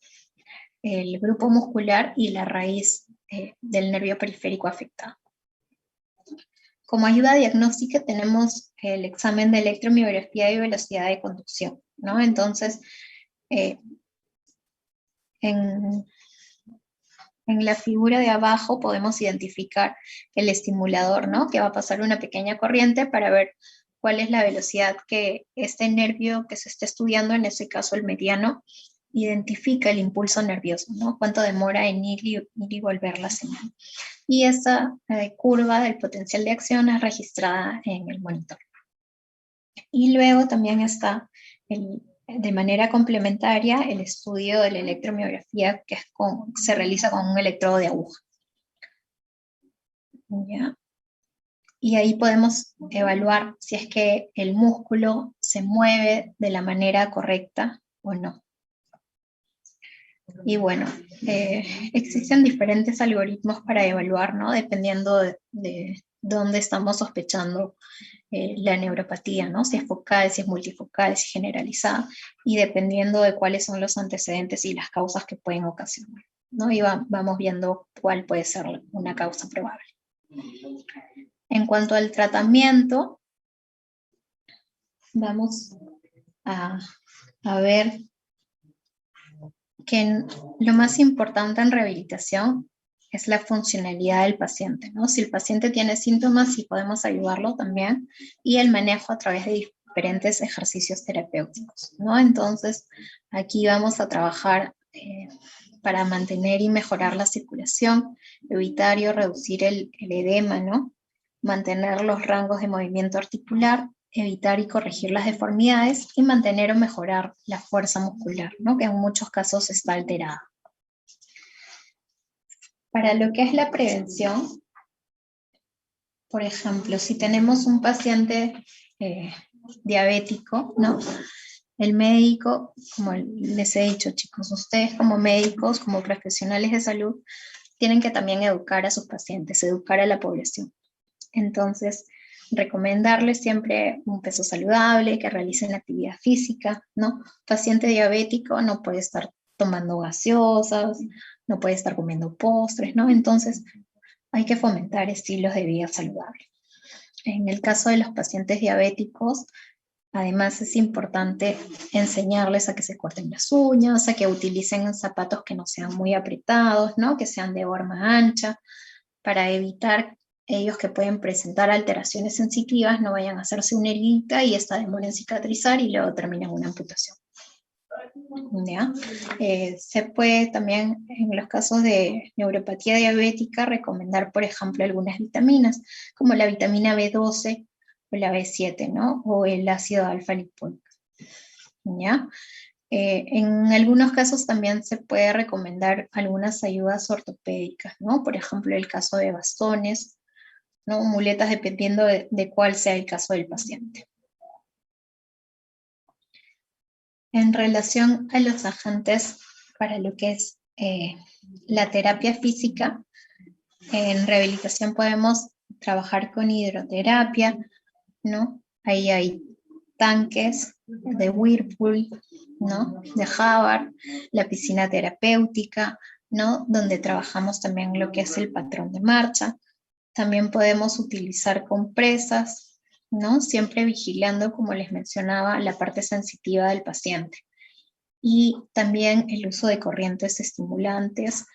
grupo muscular y la raíz del nervio periférico afectado. Como ayuda diagnóstica tenemos el examen de electromiografía y velocidad de conducción, ¿no? Entonces, en la figura de abajo podemos identificar el estimulador, ¿no? Que va a pasar una pequeña corriente para ver cuál es la velocidad que este nervio que se está estudiando, en ese caso el mediano, identifica el impulso nervioso, ¿no? Cuánto demora en ir y volver la señal. Y esa curva del potencial de acción es registrada en el monitor. Y luego también está de manera complementaria el estudio de la electromiografía, que se realiza con un electrodo de aguja. ¿Ya? Y ahí podemos evaluar si es que el músculo se mueve de la manera correcta o no. Y bueno, existen diferentes algoritmos para evaluar, ¿no? Dependiendo de dónde estamos sospechando la neuropatía, ¿no? Si es focal, si es multifocal, si es generalizada, y dependiendo de cuáles son los antecedentes y las causas que pueden ocasionar, ¿no? Y vamos viendo cuál puede ser una causa probable. En cuanto al tratamiento, vamos a ver que lo más importante en rehabilitación es la funcionalidad del paciente, ¿no? Si el paciente tiene síntomas, sí podemos ayudarlo también, y el manejo a través de diferentes ejercicios terapéuticos, ¿no? Entonces, aquí vamos a trabajar para mantener y mejorar la circulación, evitar y reducir el edema, ¿no? Mantener los rangos de movimiento articular, evitar y corregir las deformidades y mantener o mejorar la fuerza muscular, ¿no? Que en muchos casos está alterada. Para lo que es la prevención, por ejemplo, si tenemos un paciente diabético, ¿no? El médico, como les he dicho, chicos, ustedes como médicos, como profesionales de salud, tienen que también educar a sus pacientes, educar a la población. Entonces, recomendarles siempre un peso saludable, que realicen actividad física, ¿no? Paciente diabético no puede estar tomando gaseosas, no puede estar comiendo postres, ¿no? Entonces, hay que fomentar estilos de vida saludables. En el caso de los pacientes diabéticos, además es importante enseñarles a que se corten las uñas, a que utilicen zapatos que no sean muy apretados, ¿no? Que sean de horma ancha, para evitar ellos que pueden presentar alteraciones sensitivas, no vayan a hacerse una herida y esta demora en cicatrizar y luego termina en una amputación. ¿Ya? Se puede también, en los casos de neuropatía diabética, recomendar, por ejemplo, algunas vitaminas, como la vitamina B12 o la B7, ¿no? O el ácido alfa-lipoico. ¿Ya? En algunos casos también se puede recomendar algunas ayudas ortopédicas, ¿no? Por ejemplo, el caso de bastones, ¿no? Muletas, dependiendo de cuál sea el caso del paciente. En relación a los agentes para lo que es la terapia física, en rehabilitación podemos trabajar con hidroterapia, ¿no? Ahí hay tanques de Whirlpool, ¿no? De Havard, la piscina terapéutica, ¿no? Donde trabajamos también lo que es el patrón de marcha. También podemos utilizar compresas, ¿no? Siempre vigilando, como les mencionaba, la parte sensitiva del paciente. Y también el uso de corrientes estimulantes,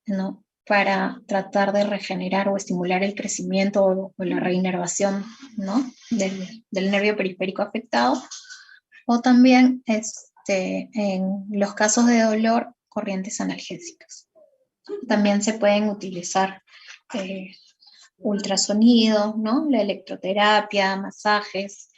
¿no? Para tratar de regenerar o estimular el crecimiento o la reinervación, ¿no? del nervio periférico afectado. O también en los casos de dolor, corrientes analgésicas. También se pueden utilizar ultrasonido, ¿no? La electroterapia, masajes,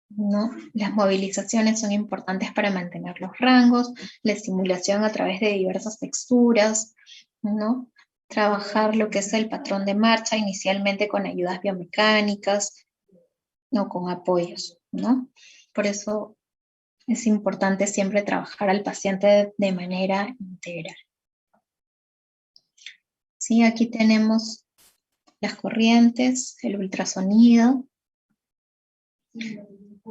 ¿no? Las movilizaciones son importantes para mantener los rangos, la estimulación a través de diversas texturas, ¿no? Trabajar lo que es el patrón de marcha, inicialmente con ayudas biomecánicas, no con apoyos, ¿no? Por eso es importante siempre trabajar al paciente de manera integral. Sí, aquí tenemos las corrientes, el ultrasonido.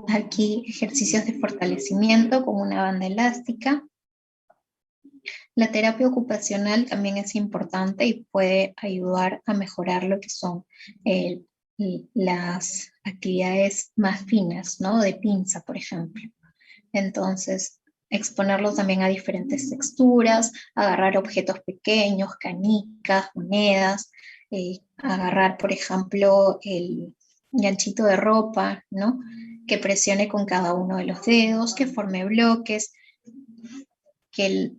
Aquí ejercicios de fortalecimiento con una banda elástica. La terapia ocupacional también es importante y puede ayudar a mejorar lo que son las actividades más finas, ¿no? De pinza, por ejemplo. Entonces, exponerlo también a diferentes texturas, agarrar objetos pequeños, canicas, monedas, agarrar, por ejemplo, el ganchito de ropa, ¿no? Que presione con cada uno de los dedos, que forme bloques, que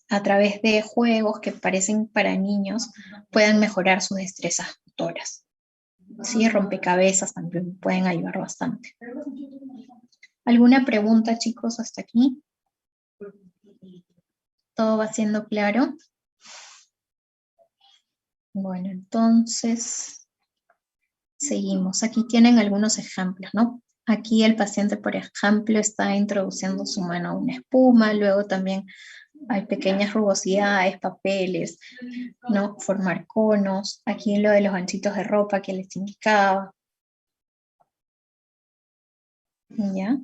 a través de juegos que parecen para niños puedan mejorar sus destrezas motoras. Sí, rompecabezas también pueden ayudar bastante. ¿Alguna pregunta, chicos, hasta aquí? ¿Todo va siendo claro? Bueno, entonces seguimos. Aquí tienen algunos ejemplos, ¿no? Aquí el paciente, por ejemplo, está introduciendo su mano a una espuma, luego también hay pequeñas rugosidades, papeles, ¿no? Formar conos. Aquí lo de los ganchitos de ropa que les indicaba. ¿Ya?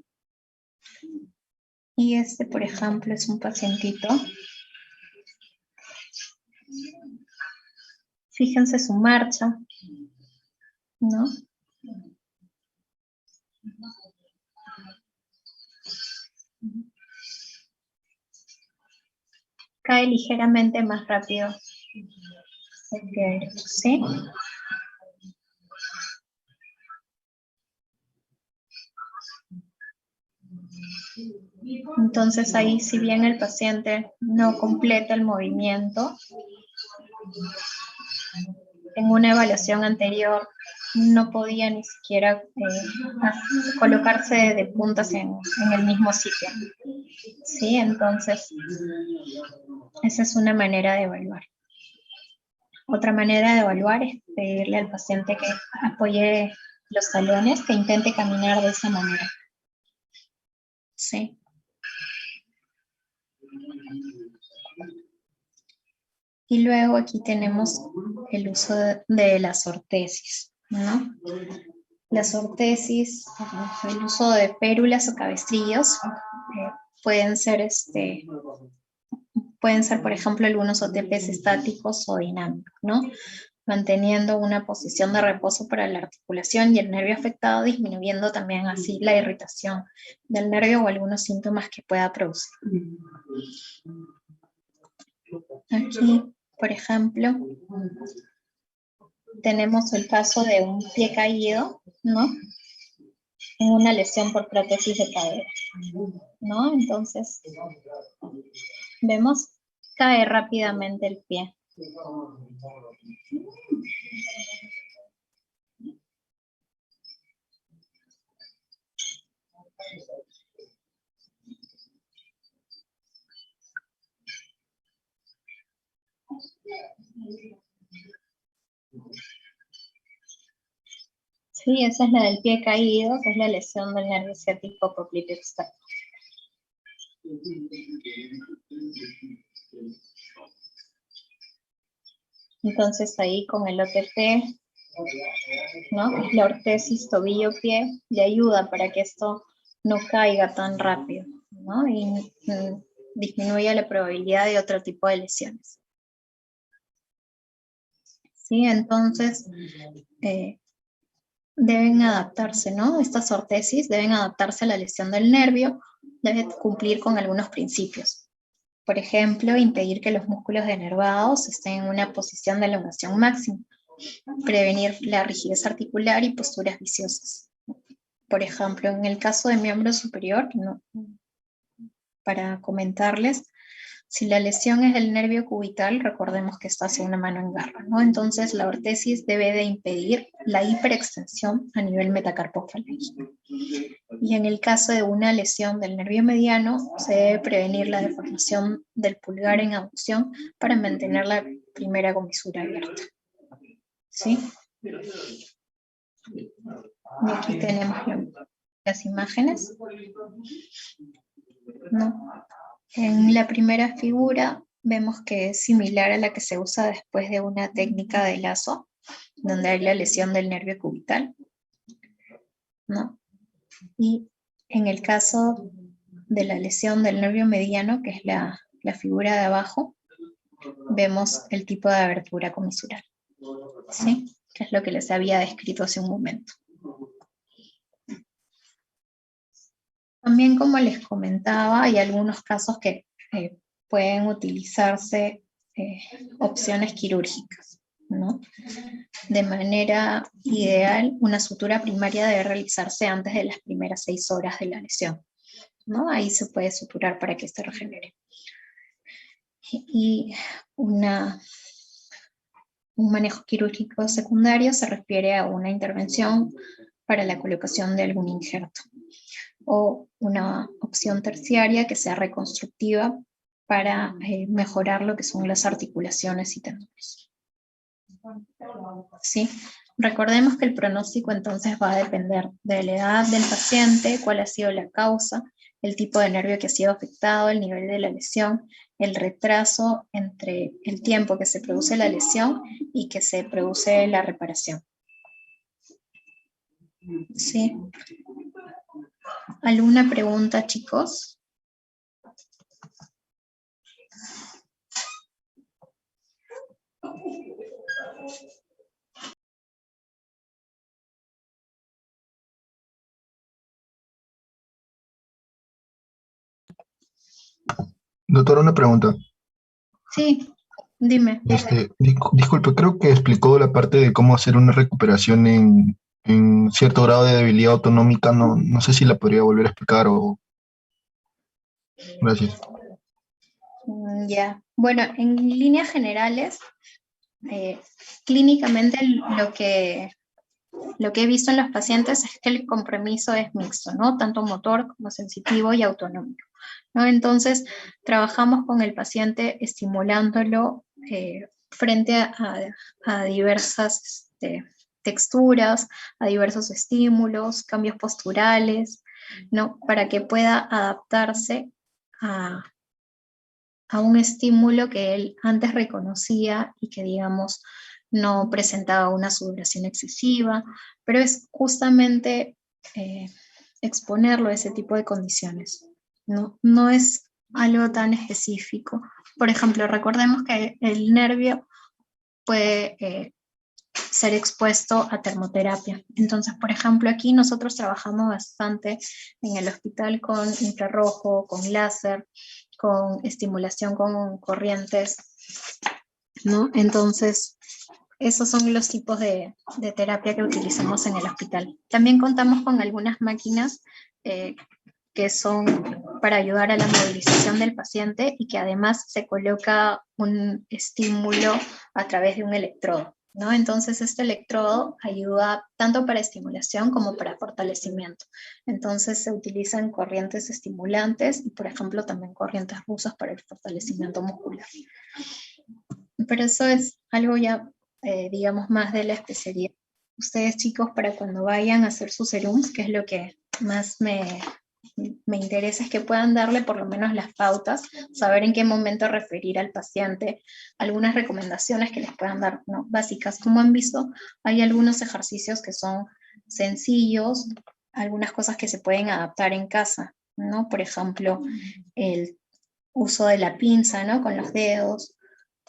Y este, por ejemplo, es un pacientito. Fíjense su marcha, ¿no? Cae ligeramente más rápido el pie derecho, ¿sí? Entonces ahí, si bien el paciente no completa el movimiento, en una evaluación anterior no podía ni siquiera colocarse de puntas en el mismo sitio. ¿Sí? Entonces, esa es una manera de evaluar. Otra manera de evaluar es pedirle al paciente que apoye los talones, que intente caminar de esa manera. ¿Sí? Y luego aquí tenemos el uso de las ortesis, ¿no? Las ortesis, el uso de pérulas o cabestrillos, pueden ser, por ejemplo, algunos OTPs estáticos o dinámicos, ¿no? Manteniendo una posición de reposo para la articulación y el nervio afectado, disminuyendo también así la irritación del nervio o algunos síntomas que pueda producir. Aquí, por ejemplo, tenemos el caso de un pie caído, ¿no? En una lesión por prótesis de cadera, ¿no? Entonces, vemos, cae rápidamente el pie. Sí, esa es la del pie caído, que es la lesión del nervio ciático popliteo externo. Entonces ahí con el OTP, ¿no? Que es la ortesis tobillo-pie, le ayuda para que esto no caiga tan rápido, ¿no? Y disminuya la probabilidad de otro tipo de lesiones. ¿Sí? Entonces, deben adaptarse, ¿no? Estas ortesis deben adaptarse a la lesión del nervio, deben cumplir con algunos principios. Por ejemplo, impedir que los músculos denervados estén en una posición de elongación máxima, prevenir la rigidez articular y posturas viciosas. Por ejemplo, en el caso de miembro superior, ¿no? Para comentarles, si la lesión es del nervio cubital, recordemos que está hacia una mano en garra, ¿no? Entonces la ortesis debe de impedir la hiperextensión a nivel metacarpofalángico. Y en el caso de una lesión del nervio mediano, se debe prevenir la deformación del pulgar en abducción para mantener la primera comisura abierta. ¿Sí? Y aquí tenemos las imágenes, ¿no? En la primera figura vemos que es similar a la que se usa después de una técnica de lazo, donde hay la lesión del nervio cubital, ¿no? Y en el caso de la lesión del nervio mediano, que es la figura de abajo, vemos el tipo de abertura comisural, ¿sí? Que es lo que les había descrito hace un momento. También, como les comentaba, hay algunos casos que pueden utilizarse opciones quirúrgicas, ¿no? De manera ideal, una sutura primaria debe realizarse antes de las primeras 6 horas de la lesión, ¿no? Ahí se puede suturar para que esto regenere. Y un manejo quirúrgico secundario se refiere a una intervención para la colocación de algún injerto, o una opción terciaria que sea reconstructiva para mejorar lo que son las articulaciones y tendones. ¿Sí? Recordemos que el pronóstico entonces va a depender de la edad del paciente, cuál ha sido la causa, el tipo de nervio que ha sido afectado, el nivel de la lesión, el retraso entre el tiempo que se produce la lesión y que se produce la reparación. ¿Sí? ¿Alguna pregunta, chicos? Doctora, una pregunta. Sí, dime. Disculpe, creo que explicó la parte de cómo hacer una recuperación en cierto grado de debilidad autonómica. No, no sé si la podría volver a explicar o... Gracias. Ya. Bueno, en líneas generales, clínicamente lo que he visto en los pacientes es que el compromiso es mixto, ¿no? Tanto motor como sensitivo y autonómico, ¿no? Entonces, trabajamos con el paciente estimulándolo frente a diversas texturas, a diversos estímulos, cambios posturales, ¿no? Para que pueda adaptarse a un estímulo que él antes reconocía y que, digamos, no presentaba una sudoración excesiva, pero es justamente exponerlo a ese tipo de condiciones. No es algo tan específico. Por ejemplo, recordemos que el nervio puede ser expuesto a termoterapia. Entonces, por ejemplo, aquí nosotros trabajamos bastante en el hospital con infrarrojo, con láser, con estimulación con corrientes, ¿no? Entonces, esos son los tipos de terapia que utilizamos en el hospital. También contamos con algunas máquinas que son para ayudar a la movilización del paciente y que además se coloca un estímulo a través de un electrodo, ¿no? Entonces este electrodo ayuda tanto para estimulación como para fortalecimiento. Entonces se utilizan corrientes estimulantes y, por ejemplo, también corrientes rusas para el fortalecimiento muscular. Pero eso es algo ya, digamos, más de la especialidad ustedes chicos, para cuando vayan a hacer sus serums, que es lo que más me interesa, es que puedan darle por lo menos las pautas, saber en qué momento referir al paciente, algunas recomendaciones que les puedan dar, ¿no? Básicas. Como han visto, hay algunos ejercicios que son sencillos, algunas cosas que se pueden adaptar en casa, ¿no? Por ejemplo, el uso de la pinza, ¿no? Con los dedos,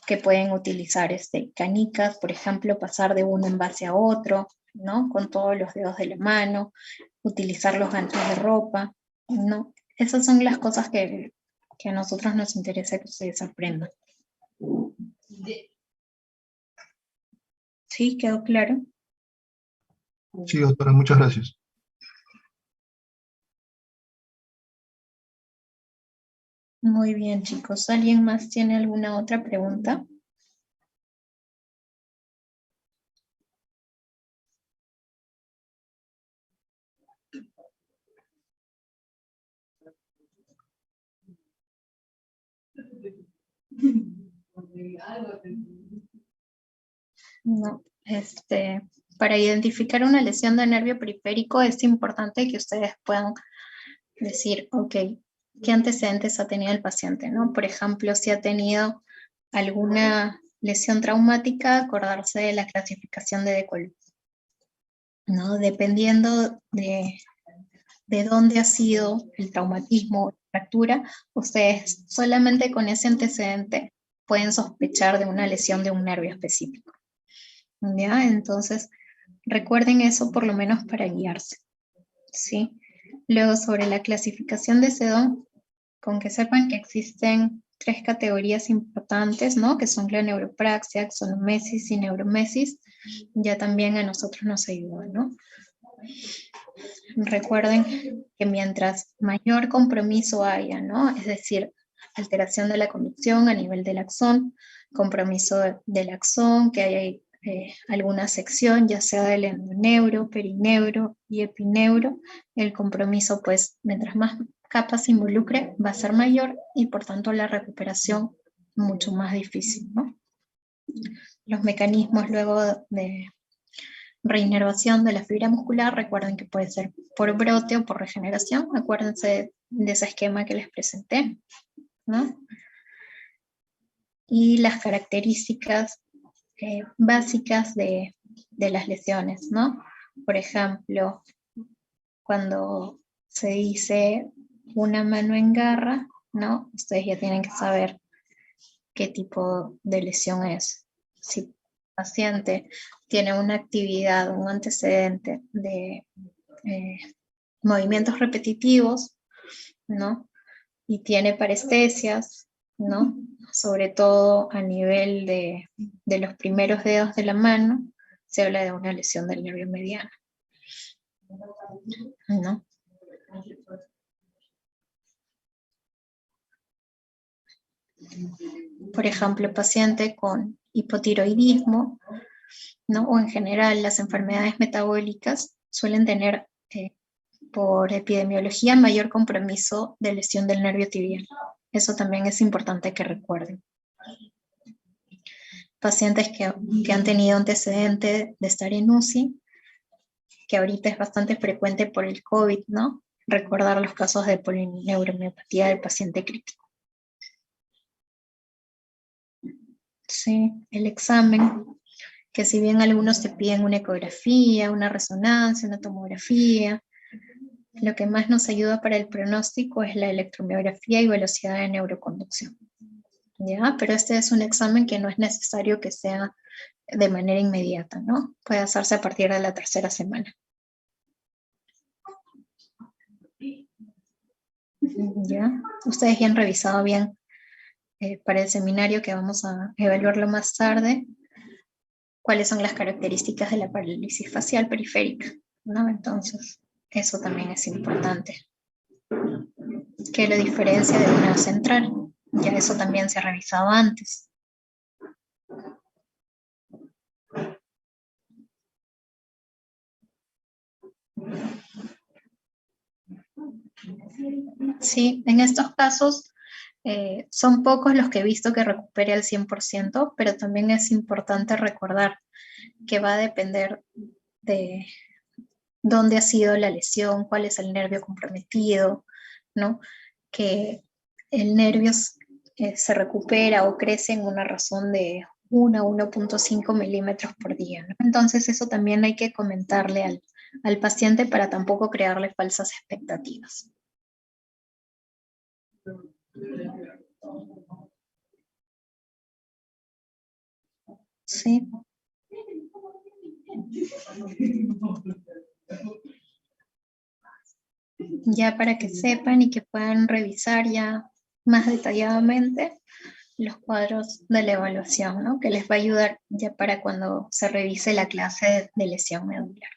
que pueden utilizar canicas, por ejemplo, pasar de un envase a otro, ¿no? Con todos los dedos de la mano, utilizar los ganchos de ropa, ¿no? Esas son las cosas que a nosotros nos interesa que ustedes aprendan. ¿Sí? ¿Quedó claro? Sí, doctora, muchas gracias. Muy bien, chicos. ¿Alguien más tiene alguna otra pregunta? No. Para identificar una lesión de nervio periférico es importante que ustedes puedan decir, ok, ¿qué antecedentes ha tenido el paciente? ¿No? Por ejemplo, si ha tenido alguna lesión traumática, acordarse de la clasificación de Decolú, ¿no? Dependiendo de dónde ha sido el traumatismo o la fractura, ustedes solamente con ese antecedente pueden sospechar de una lesión de un nervio específico. ¿Ya? Entonces, recuerden eso por lo menos para guiarse. ¿Sí? Luego, sobre la clasificación de Sedón, con que sepan que existen 3 categorías importantes, ¿no? Que son la neuropraxia, axonomesis y neuromesis, ya también a nosotros nos ayuda, ¿no? Recuerden que mientras mayor compromiso haya, ¿no? Es decir, alteración de la conducción a nivel del axón, compromiso del axón, que haya alguna sección, ya sea del endoneuro, perineuro y epineuro, el compromiso, pues, mientras más capas se involucre, va a ser mayor y por tanto la recuperación mucho más difícil, ¿no? Los mecanismos luego de reinervación de la fibra muscular, recuerden que puede ser por brote o por regeneración, acuérdense de ese esquema que les presenté, ¿no? Y las características básicas de las lesiones, ¿no? Por ejemplo, cuando se dice una mano en garra, ¿no? Ustedes ya tienen que saber qué tipo de lesión es. Si el paciente tiene una actividad, un antecedente de movimientos repetitivos, ¿no? Y tiene parestesias, ¿no? Sobre todo a nivel de los primeros dedos de la mano, se habla de una lesión del nervio mediano, ¿no? Por ejemplo, paciente con hipotiroidismo, ¿no? O en general las enfermedades metabólicas suelen tener por epidemiología mayor compromiso de lesión del nervio tibial. Eso también es importante que recuerden. Pacientes que han tenido antecedente de estar en UCI, que ahorita es bastante frecuente por el COVID, ¿no? Recordar los casos de polineuromiopatía del paciente crítico. Sí, el examen, que si bien algunos te piden una ecografía, una resonancia, una tomografía, lo que más nos ayuda para el pronóstico es la electromiografía y velocidad de neuroconducción. ¿Ya? Pero este es un examen que no es necesario que sea de manera inmediata, ¿no? Puede hacerse a partir de la 3ª semana. ¿Ya? Ustedes ya han revisado bien para el seminario que vamos a evaluarlo más tarde, cuáles son las características de la parálisis facial periférica, ¿no? Entonces, eso también es importante. ¿Qué lo diferencia de una central? Ya eso también se ha revisado antes. Sí, en estos casos son pocos los que he visto que recupere al 100%, pero también es importante recordar que va a depender de dónde ha sido la lesión, cuál es el nervio comprometido, ¿no? Que el nervio se recupera o crece en una razón de 1 a 1.5 milímetros por día, ¿no? Entonces eso también hay que comentarle al paciente para tampoco crearle falsas expectativas. Sí. Ya para que sepan y que puedan revisar ya más detalladamente los cuadros de la evaluación, ¿no? Que les va a ayudar ya para cuando se revise la clase de lesión medular.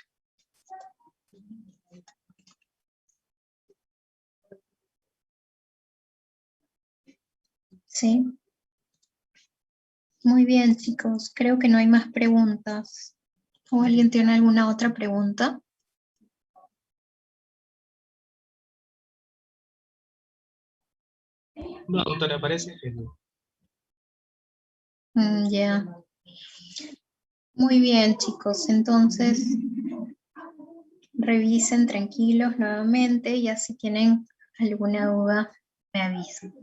Sí. Muy bien, chicos. Creo que no hay más preguntas. ¿O alguien tiene alguna otra pregunta? No, doctora, parece que no. Ya. Muy bien, chicos. Entonces, revisen tranquilos nuevamente. Ya si tienen alguna duda, me avisan.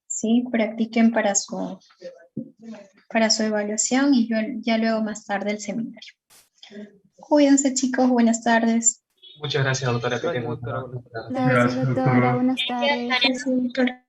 Sí, practiquen para su evaluación y yo ya luego más tarde el seminario. Cuídense, chicos. Buenas tardes. Muchas gracias, doctora. Que Gracias, tenga doctora. una Buenas buena tardes. tarde. Gracias, doctora. Buenas tardes. Gracias, doctora.